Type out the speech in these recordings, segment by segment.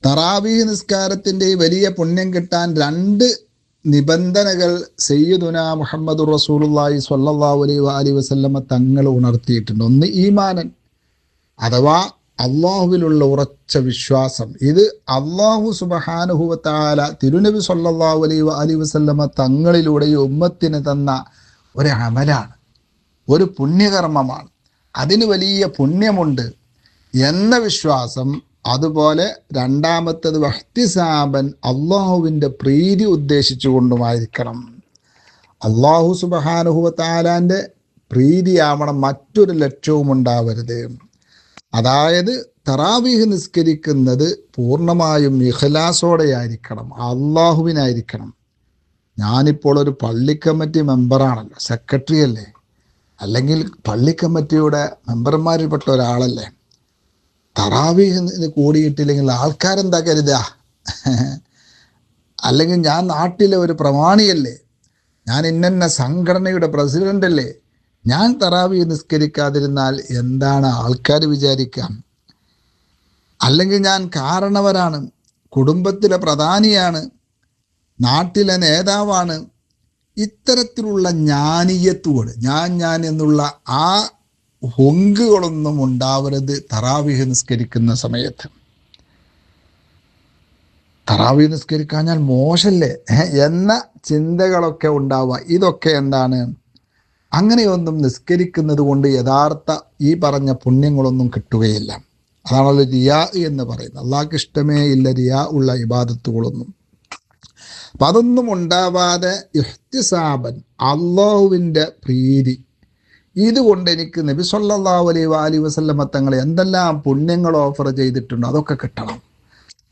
തറാവീഹ് നിസ്കാരത്തിൻ്റെ വലിയ പുണ്യം കിട്ടാൻ രണ്ട് നിബന്ധനകൾ സയ്യിദുന മുഹമ്മദുർ റസൂലുള്ളാഹി സ്വല്ലല്ലാഹു അലൈഹി വസല്ലമ തങ്ങൾ ഉണർത്തിയിട്ടുണ്ട്. ഒന്ന് ഈമാനൻ, അഥവാ അള്ളാഹുവിലുള്ള ഉറച്ച വിശ്വാസം. ഇത് അള്ളാഹു സുബ്ഹാനഹു വ തആല തിരുനബി സ്വല്ലല്ലാഹു അലൈഹി വസല്ലമ തങ്ങളിലൂടെ ഈ ഉമ്മത്തിന് തന്ന ഒരു അമലാണ്, ഒരു പുണ്യകർമ്മമാണ്. അതിന് വലിയ പുണ്യമുണ്ട് എന്ന വിശ്വാസം. അതുപോലെ രണ്ടാമത്തത് വഹ്തിസാബൻ, അള്ളാഹുവിൻ്റെ പ്രീതി ഉദ്ദേശിച്ചുകൊണ്ടുമായിരിക്കണം. അള്ളാഹു സുബ്ഹാനഹു വ തആലാൻ്റെ പ്രീതിയാവണം, മറ്റൊരു ലക്ഷ്യവും ഉണ്ടാവരുത്. അതായത് തറാവീഹ് നിസ്കരിക്കുന്നത് പൂർണ്ണമായും ഇഖ്ലാസോടെയായിരിക്കണം, അള്ളാഹുവിനായിരിക്കണം. ഞാനിപ്പോൾ ഒരു പള്ളി കമ്മിറ്റി മെമ്പറാണല്ലോ, സെക്രട്ടറി അല്ലേ, അല്ലെങ്കിൽ പള്ളി കമ്മിറ്റിയുടെ മെമ്പർമാരിൽപ്പെട്ട ഒരാളല്ലേ. തറാവീഹ് കൂടിയിട്ടില്ലെങ്കിൽ ആൾക്കാരെന്താ കരുതുക? അല്ലെങ്കിൽ ഞാൻ നാട്ടിലെ ഒരു പ്രമാണിയല്ലേ, ഞാൻ ഇന്ന സംഘടനയുടെ പ്രസിഡന്റ് അല്ലേ, ഞാൻ തറാവീഹ് നിസ്കരിക്കാതിരുന്നാൽ എന്താണ് ആൾക്കാർ വിചാരിക്കാം? അല്ലെങ്കിൽ ഞാൻ കാരണവരാണ്, കുടുംബത്തിലെ പ്രധാനിയാണ്, നാട്ടിലെ നേതാവാണ്. ഇത്തരത്തിലുള്ള ജ്ഞാനീയത്തോട് ഞാൻ എന്നുള്ള ആ ഹൊങ്കുകളൊന്നും ഉണ്ടാവരുത് തറാവീഹ് നിസ്കരിക്കുന്ന സമയത്ത്. തറാവീഹ് നിസ്കരിക്കാൻ ഞാൻ മോശല്ലേ എന്ന ചിന്തകളൊക്കെ ഉണ്ടാവുക. ഇതൊക്കെ എന്താണ്? അങ്ങനെയൊന്നും നിസ്കരിക്കുന്നത് കൊണ്ട് യഥാർത്ഥ ഈ പറഞ്ഞ പുണ്യങ്ങളൊന്നും കിട്ടുകയില്ല. അതാണല്ലോ റിയാ എന്ന് പറയുന്നത്. അള്ളാഹ്ക്ക് ഇഷ്ടമേ ഇല്ല റിയാ ഉള്ള ഇബാദത്തുകളൊന്നും. അപ്പം അതൊന്നും ഉണ്ടാവാതെ ഇഹ്തിസാബൻ, അള്ളാഹുവിൻ്റെ പ്രീതി, ഇതുകൊണ്ട് എനിക്ക് നബി സല്ലല്ലാഹു അലൈഹി വസല്ലമ തങ്ങൾ എന്തെല്ലാം പുണ്യങ്ങൾ ഓഫർ ചെയ്തിട്ടുണ്ടോ അതൊക്കെ കിട്ടണം.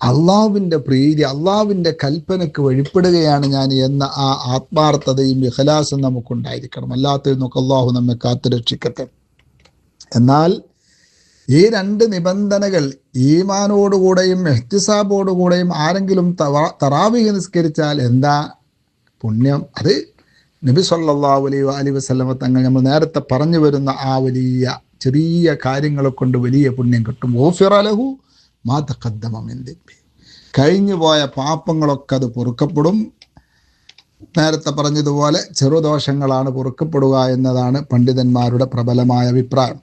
അള്ളാഹുവിൻ്റെ പ്രീതി, അള്ളാഹുവിൻ്റെ കൽപ്പനയ്ക്ക് വഴിപ്പെടുകയാണ് ഞാൻ എന്ന ആ ആത്മാർത്ഥതയും ഇഖ്ലാസും നമുക്കുണ്ടായിരിക്കണം. അല്ലാത്തതിൽ നിന്നൊക്കെ അള്ളാഹു നമ്മെ കാത്തുരക്ഷിക്കട്ടെ. എന്നാൽ ഈ രണ്ട് നിബന്ധനകൾ ഈമാനോടുകൂടെയും ഇഹ്തിസാബോടുകൂടെയും ആരെങ്കിലും തറാവീഹ് നിസ്കരിച്ചാൽ എന്താ പുണ്യം? അത് നബി സല്ലല്ലാഹു അലൈഹി വസല്ലമ തങ്ങൾ നമ്മൾ നേരത്തെ പറഞ്ഞു വരുന്ന ആ വലിയ ചെറിയ കാര്യങ്ങളെ കൊണ്ട് വലിയ പുണ്യം കിട്ടും. ഗുഫിറ ലഹു മാ തഖദ്ദമ മിൻ ദംബി, കഴിഞ്ഞു പോയ പാപങ്ങളൊക്കെ അത് പൊറുക്കപ്പെടും. നേരത്തെ പറഞ്ഞതുപോലെ ചെറുദോഷങ്ങളാണ് പൊറുക്കപ്പെടുക എന്നതാണ് പണ്ഡിതന്മാരുടെ പ്രബലമായ അഭിപ്രായം.